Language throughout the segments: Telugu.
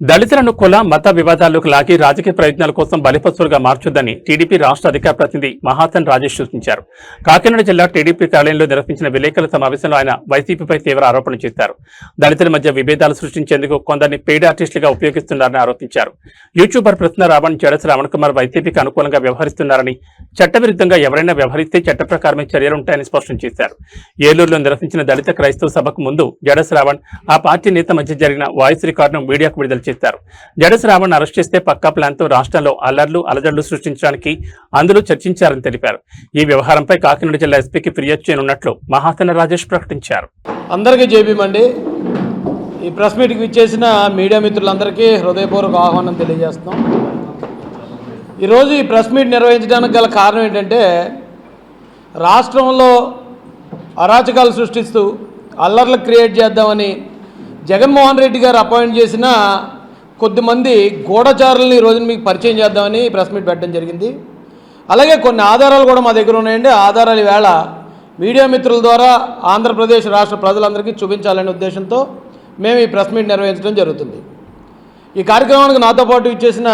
దళితులను కుల మత వివాదాల్లోకి లాగి రాజకీయ ప్రయత్నాల కోసం బలిపశువులుగా మార్చొద్దని టీడీపీ రాష్ట్ర అధికార ప్రతినిధి మహాసన్ రాజేష్ సూచించారు. కాకినాడ జిల్లా టీడీపీ కార్యాలయంలో నిర్వహించిన విలేకరుల సమావేశంలో ఆయన వైసీపీపై తీవ్ర ఆరోపణలు చేశారు. దళితుల మధ్య విభేదాలు సృష్టించేందుకు కొందరిని పెయిడ్ ఆర్టిస్టులుగా ఉపయోగిస్తున్నారని ఆరోపించారు. యూట్యూబర్ ప్రశ్న రావణ్ జడస్ రావణ్ కుమార్ వైసీపీకి అనుకూలంగా వ్యవహరిస్తున్నారని, చట్టవిరుద్ధంగా ఎవరైనా వ్యవహరిస్తే చట్ట ప్రకారమే చర్యలుంటాయని స్పష్టం చేశారు. ఏలూరులో నిర్వహించిన దళిత క్రైస్తవ సభకు ముందు జడస్ రావణ్ ఆ పార్టీ నేత మధ్య జరిగిన వాయిస్ రికార్డును మీడియాకు విడుదల చేశారు. జడస్ రావణ్ అరెస్ట్ చేస్తే పక్కా ప్లాన్తో రాష్ట్రంలో అల్లర్లు అలజడులు సృష్టించడానికి అందులో చర్చించారని తెలిపారు. ఈ వ్యవహారంపై కాకినాడ జిల్లా ఎస్పీకి ఫిర్యాదు చేయనున్నట్లు మహాసన్ రాజేష్ ప్రకటించారు. అందరికీ జేబీమండి. ఈ ప్రెస్ మీట్కి విచ్చేసిన మీడియా మిత్రులందరికీ హృదయపూర్వక ఆహ్వానం తెలియజేస్తున్నాం. ఈరోజు ఈ ప్రెస్ మీట్ నిర్వహించడానికి గల కారణం ఏంటంటే, రాష్ట్రంలో అరాచకాలు సృష్టిస్తూ అల్లర్లు క్రియేట్ చేద్దామని జగన్మోహన్ రెడ్డి గారు అపాయింట్ చేసిన కొద్దిమంది గూఢచారులని ఈరోజు మీకు పరిచయం చేద్దామని ప్రెస్ మీట్ పెట్టడం జరిగింది. అలాగే కొన్ని ఆధారాలు కూడా మా దగ్గర ఉన్నాయండి. ఆధారాలు ఈవేళ మీడియా మిత్రుల ద్వారా ఆంధ్రప్రదేశ్ రాష్ట్ర ప్రజలందరికీ చూపించాలనే ఉద్దేశంతో మేము ఈ ప్రెస్ మీట్ నిర్వహించడం జరుగుతుంది. ఈ కార్యక్రమానికి నాతో పాటు ఇచ్చేసిన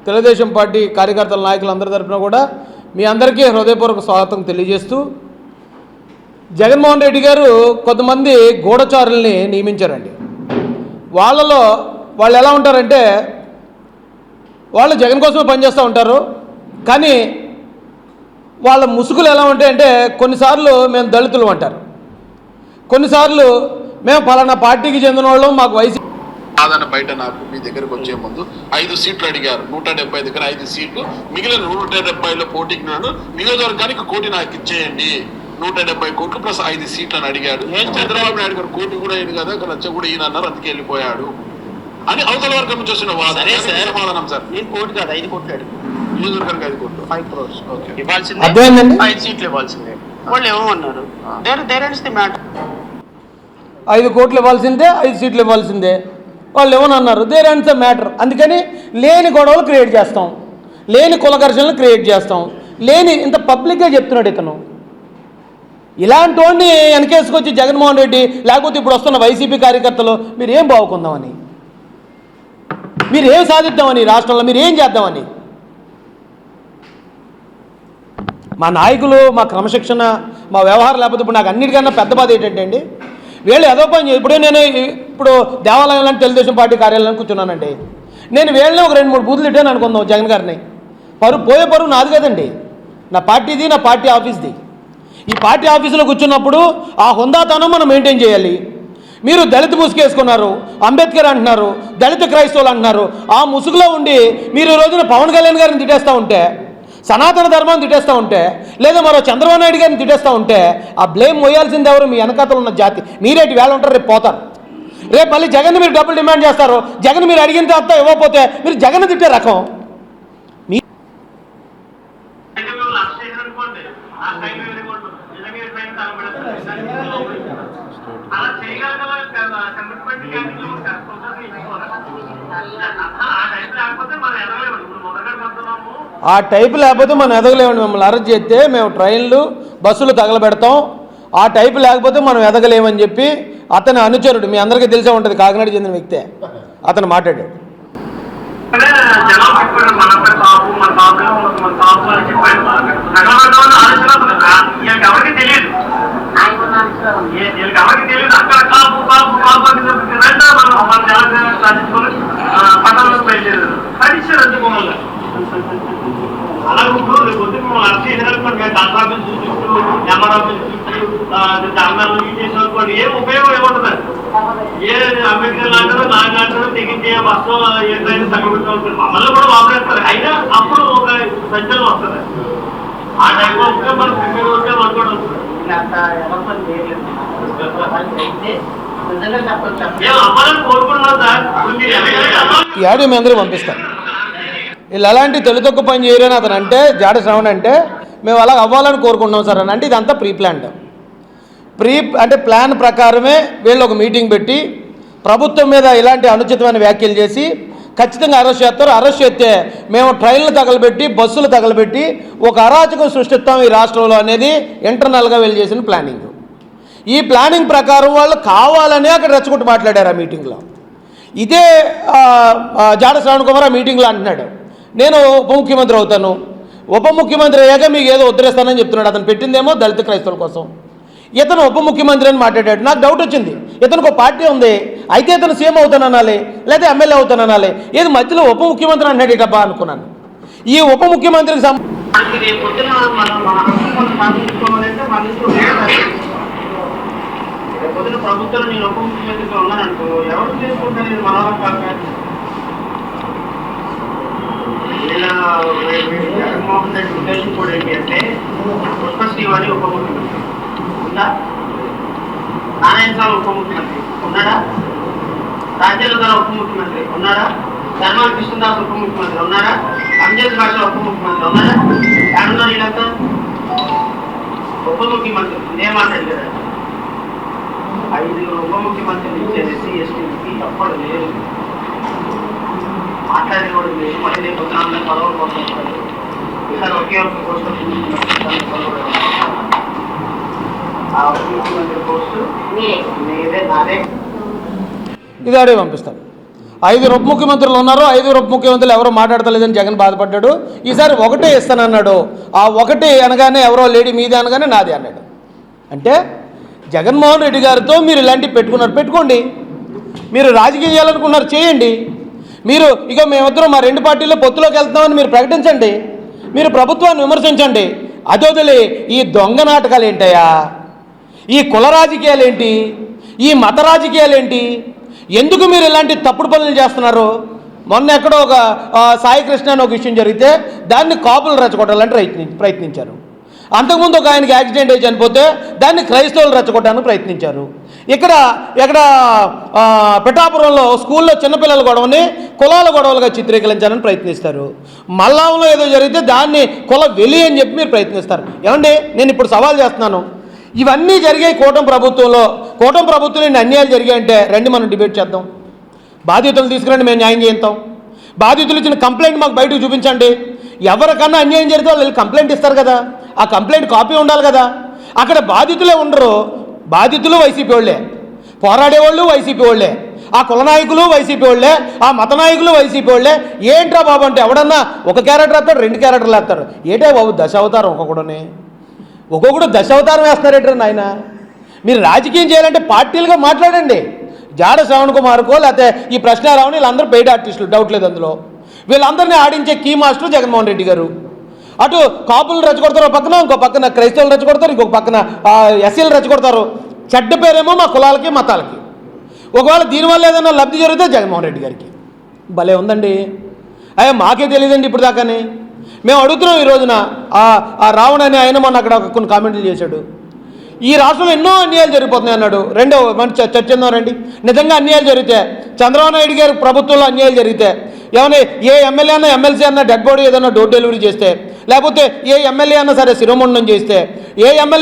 తెలుగుదేశం పార్టీ కార్యకర్తల నాయకులందరి తరఫున కూడా మీ అందరికీ హృదయపూర్వక స్వాగతం తెలియజేస్తూ, జగన్మోహన్ రెడ్డి గారు కొంతమంది గూఢచారుల్ని నియమించారండి. వాళ్ళు ఎలా ఉంటారంటే, వాళ్ళు జగన్ కోసమే పనిచేస్తూ ఉంటారు. కానీ వాళ్ళ ముసుగులు ఎలా ఉంటాయంటే, కొన్నిసార్లు మేము దళితులు అంటారు, కొన్నిసార్లు మేము పలానా పార్టీకి చెందిన వాళ్ళం, మాకు వయసు సాధారణ బయట నాకు మీ దగ్గరకు వచ్చే ముందు 5 సీట్లు అడిగారు. 170 దగ్గర 5 సీట్లు, మిగిలిన 170లో పోటీకి నాడు నియోజకవర్గానికి కోటి నాకు ఇచ్చేయండి, 170 కోట్లు ప్లస్ 5 సీట్లు అని అడిగాడు. చంద్రబాబు నాయుడు గారు కోటి కూడా అయింది కదా, నచ్చ కూడా ఈయన అన్నారు, అందుకే వెళ్ళిపోయాడు అని అవతల వర్గం నుంచి వచ్చిన సమాధానం. సార్ నేను కోటి కాదు 5 కోట్లు అడిగారు, నియోజకవర్గానికి 5 కోట్లు 5 crores ఇవ్వాల్సిందే, 5 సీట్లు ఇవ్వాల్సిందే. వాళ్ళు ఏమన్నారు, 5 కోట్లు ఇవ్వాల్సిందే, 5 సీట్లు ఇవ్వాల్సిందే, వాళ్ళు ఏమన్నారు, దేర్ అండ్స్ ద మ్యాటర్. అందుకని లేని గొడవలు క్రియేట్ చేస్తాం, లేని కుల ఘర్షణలు క్రియేట్ చేస్తాం, లేని ఇంత పబ్లిక్గా చెప్తున్నాడు ఇతను. ఇలాంటి వాడిని వెనకేసుకొచ్చి జగన్మోహన్ రెడ్డి, లేకపోతే ఇప్పుడు వస్తున్న వైసీపీ కార్యకర్తలు మీరు ఏం బాగుకుందామని, మీరు ఏం సాధిద్దామని, రాష్ట్రంలో మీరు ఏం చేద్దామని. మా నాయకులు, మా క్రమశిక్షణ, మా వ్యవహారం లేకపోతే ఇప్పుడు నాకు అన్నిటికన్నా పెద్ద బాధ ఏంటంటే అండి, వీళ్ళు ఏదో పని ఇప్పుడు దేవాలయంలో తెలుగుదేశం పార్టీ కార్యాలయాన్ని కూర్చున్నానండి. నేను వీళ్ళని ఒక 2-3 బూతులు ఇట్టాను అనుకుందాం జగన్ గారిని. పోయే పరువు నాది కదండి, నా పార్టీది, నా పార్టీ ఆఫీస్ది. ఈ పార్టీ ఆఫీసులో కూర్చున్నప్పుడు ఆ హుందాతనం మనం మెయింటైన్ చేయాలి. మీరు దళిత ముసుగేసుకున్నారు, అంబేద్కర్ అంటున్నారు, దళిత క్రైస్తవులు అంటున్నారు. ఆ ముసుగులో ఉండి మీరు ఈ రోజున పవన్ కళ్యాణ్ గారిని తిట్టేస్తూ ఉంటే, సనాతన ధర్మాన్ని తిట్టేస్తూ ఉంటే, లేదా మరో చంద్రబాబు నాయుడు గారిని తిట్టేస్తూ ఉంటే, ఆ బ్లేమ్ మోయాల్సింది ఎవరు? మీ వెనకాతలు ఉన్న జాతి. మీరేటి వేళ ఉంటారు, రేపు పోతారు. రేపు మళ్ళీ జగన్ మీరు డబ్బులు డిమాండ్ చేస్తారు. జగన్ మీరు అడిగిన తర్వాత ఇవ్వకపోతే మీరు జగన్ తిట్టే రకం. ఆ టైపు లేకపోతే మనం ఎదగలేమండి. మిమ్మల్ని అరెస్ట్ చేస్తే మేము ట్రైన్లు బస్సులు తగలబెడతాం. ఆ టైపు లేకపోతే మనం ఎదగలేమని చెప్పి అతని అనుచరుడు, మీ అందరికీ తెలిసే ఉంటుంది, కాకినాడ చెందిన వ్యక్తే, అతను మాట్లాడాడు. ఏం ఉపయోగం ఏముంటుంది? ఏ అంబేద్కర్ లాంటారో నాకు అంటారో తెగించే వస్త్రం ఏదైనా తగ్గబెట్టుకోవాలి, మమ్మల్ని కూడా వాపరేస్తారు. అయినా అప్పుడు ఒక సంచలనం వస్తుంది. ఆ టైంలో వస్తే మనం ప్రిపేర్ వస్తే మనం కూడా వస్తుంది. అమ్మాలని కోరుకుంటున్నాం సార్. ఈ ఆడియో మీ అందరూ పంపిస్తాను. వీళ్ళు అలాంటి తెలుతొక్క పని చేయరని అతను అంటే, జాడ శ్రవణ్ అంటే, మేము అలా అవ్వాలని కోరుకుంటున్నాం సార్ అని అంటే, ఇదంతా అంటే ప్లాన్ ప్రకారమే వీళ్ళు ఒక మీటింగ్ పెట్టి ప్రభుత్వం మీద ఇలాంటి అనుచితమైన వ్యాఖ్యలు చేసి ఖచ్చితంగా అరెస్ట్ చేస్తారు. అరెస్ట్ చేస్తే మేము ట్రైన్లు తగలబెట్టి, బస్సులు తగలబెట్టి ఒక అరాచకం సృష్టిస్తాం ఈ రాష్ట్రంలో అనేది ఇంటర్నల్గా వీళ్ళు చేసిన ప్లానింగ్. ఈ ప్లానింగ్ ప్రకారం వాళ్ళు కావాలనే అక్కడ రెచ్చగొట్టి మాట్లాడారు ఆ మీటింగ్లో. ఇదే జాడ శ్రవణ్ కుమార్ ఆ మీటింగ్లో అంటున్నాడు, నేను ఉప ముఖ్యమంత్రి అవుతాను, ఉప ముఖ్యమంత్రి అయ్యాక మీకు ఏదో ఉద్ధరిస్తానని చెప్తున్నాడు. అతను పెట్టిందేమో దళిత క్రైస్తవుల కోసం. ఇతను ఉప ముఖ్యమంత్రి అని మాట్లాడాడు. నాకు డౌట్ వచ్చింది, ఇతనికి ఒక పార్టీ ఉంది, అయితే ఇతను సీఎం అవుతాననాలి లేదా ఎమ్మెల్యే అవుతాననాలి, ఏది మధ్యలో ఉప ముఖ్యమంత్రి అన్నాడు ఇటబ్బా అనుకున్నాను. ఈ ఉప ముఖ్యమంత్రికి ప్రభుత్వం నేను ఉప ముఖ్యమంత్రిగా ఉన్నాననుకో, ఎవరు చేసుకుంటారు ఇది మన కాక. జగన్మోహన్ రెడ్డి ఉద్దేశం కూడా ఏంటి అంటే పుష్పశ్రీవాణి ఉప ముఖ్యమంత్రి ఉందా, నారాయణ స్వామి ఉప ముఖ్యమంత్రి ఉన్నాడా, రాజ్యాంగ గారు ఉప ముఖ్యమంత్రి ఉన్నాడా, ధర్మాన కృష్ణదాస్ ఉప ముఖ్యమంత్రి ఉన్నాడా, అంజద్ భాష ఉప ముఖ్యమంత్రి ఉన్నాడా, ఎక్కడున్నారు వీళ్ళంతా ఉప ముఖ్యమంత్రి. ఇదే మాట్లాడి కదా 5 ఉప ముఖ్యమంత్రిని ఇచ్చేది ఎస్సీ ఎస్టీకి తప్పదు లేదు, మాట్లాడేవాడు లేదు. మళ్ళీ రేపు అందరూ పదవులు పోతున్నారు, ఈసారి ఒకే ఒక పోస్టు ఆ ఉప ముఖ్యమంత్రి పోస్టు మీదే నాదే. ఇది ఆడే పంపిస్తాను. 5 ఉప ముఖ్యమంత్రులు ఉన్నారు, 5 ఉప ముఖ్యమంత్రులు ఎవరో మాట్లాడతలేదని జగన్ బాధపడ్డాడు. ఈసారి ఒకటే ఇస్తానన్నాడు. ఆ ఒకటి అనగానే ఎవరో లేడీ మీదే అనగానే నాదే అన్నాడు. అంటే జగన్మోహన్ రెడ్డి గారితో మీరు ఇలాంటివి పెట్టుకోండి, మీరు రాజకీయం చేయాలనుకున్నారు చేయండి, మీరు ఇక మేమిద్దరం మా 2 పార్టీల్లో పొత్తులోకి వెళ్తున్నామని మీరు ప్రకటించండి, మీరు ప్రభుత్వాన్ని విమర్శించండి. అదొదిలి ఈ దొంగ నాటకాలు ఏంటయ్యా, ఈ కుల రాజకీయాలు ఏంటి, ఈ మత రాజకీయాలు ఏంటి, ఎందుకు మీరు ఇలాంటి తప్పుడు పనులు చేస్తున్నారు? మొన్న ఎక్కడో ఒక సాయి కృష్ణ అని ఒక విషయం జరిగితే దాన్ని కాపులు రెచ్చగొట్టాలని ప్రయత్నించారు. అంతకుముందు ఒక ఆయనకి యాక్సిడెంట్ అయి చనిపోతే దాన్ని క్రైస్తవులు రెచ్చగొట్టడానికి ప్రయత్నించారు. ఇక్కడ పిఠాపురంలో స్కూల్లో చిన్నపిల్లల గొడవని కులాల గొడవలుగా చిత్రీకరించాలని ప్రయత్నిస్తారు. మల్లాంలో ఏదో జరిగితే దాన్ని కుల వెలి అని చెప్పి మీరు ప్రయత్నిస్తారు. ఏమండి, నేను ఇప్పుడు సవాల్ చేస్తున్నాను, ఇవన్నీ జరిగాయి కూటమి ప్రభుత్వంలో. కూటమి ప్రభుత్వంలో ఇన్ని అన్యాయాలు జరిగాయంటే రండి మనం డిబేట్ చేద్దాం, బాధితులు తీసుకురండి, మేము న్యాయం చేయిస్తాం. బాధితులు ఇచ్చిన కంప్లైంట్ మాకు బయటకు చూపించండి. ఎవరికన్నా అన్యాయం జరిగితే వాళ్ళు కంప్లైంట్ ఇస్తారు కదా, ఆ కంప్లైంట్ కాపీ ఉండాలి కదా. అక్కడ బాధితులే ఉండరు, బాధితులు వైసీపీ వాళ్ళే, పోరాడేవాళ్ళు వైసీపీ వాళ్ళే, ఆ కుల నాయకులు వైసీపీ వాళ్ళే, ఆ మత నాయకులు వైసీపీ వాళ్ళే. ఏంట్రా బాబు అంటే ఎవడన్నా ఒక క్యారెక్టర్ వేస్తాడు, 2 క్యారెక్టర్లు వేస్తాడు. ఏటే బాబు దశావతారం ఒక్కొక్కడు దశావతారం వేస్తున్నారేట్రా నాయన. మీరు రాజకీయం చేయాలంటే పార్టీలుగా మాట్లాడండి. జాడ శ్రవణ్ కుమార్కో లేకపోతే ఈ ప్రశ్నారావుని వీళ్ళందరూ పెయిడ్ ఆర్టిస్టులు, డౌట్ లేదు అందులో. వీళ్ళందరినీ ఆడించే కీ మాస్టర్ జగన్మోహన్ రెడ్డి గారు. అటు కాపులు రెచ్చగొడతారు పక్కన, ఇంకో పక్కన క్రైస్తవులు రెచ్చగొడతారు, ఇంకొక పక్కన ఎస్సీలు రెచ్చగొడతారు. చెడ్డ పేరేమో మా కులాలకి మతాలకి. ఒకవేళ దీనివల్ల ఏదైనా లబ్ధి జరిగితే జగన్మోహన్ రెడ్డి గారికి. భలే ఉందండి. అయ్యా మాకే తెలియదండి ఇప్పుడు దాకానే. మేము అడుగుతున్నాం ఈ రోజున. ఆ రావణ్ అనే ఆయన మొన్న అక్కడ కొన్ని కామెంట్లు చేశాడు. ఈ రాష్ట్రంలో ఎన్నో అన్యాయాలు జరిగిపోతున్నాయి అన్నాడు. రెండో మంచి చర్చిందాం రండి. నిజంగా అన్యాయాలు జరిగితే, చంద్రబాబు నాయుడు గారి ప్రభుత్వంలో అన్యాయాలు జరిగితే, ఏమైనా ఏ ఎమ్మెల్యే అన్నా ఎమ్మెల్సీ అన్నా డెడ్ బాడీ ఏదైనా డోర్ డెలివరీ చేస్తే, లేకపోతే ఏ ఎమ్మెల్యే అన్నా సరే శిరోమండనం చేస్తే, ఏ ఎమ్మెల్యే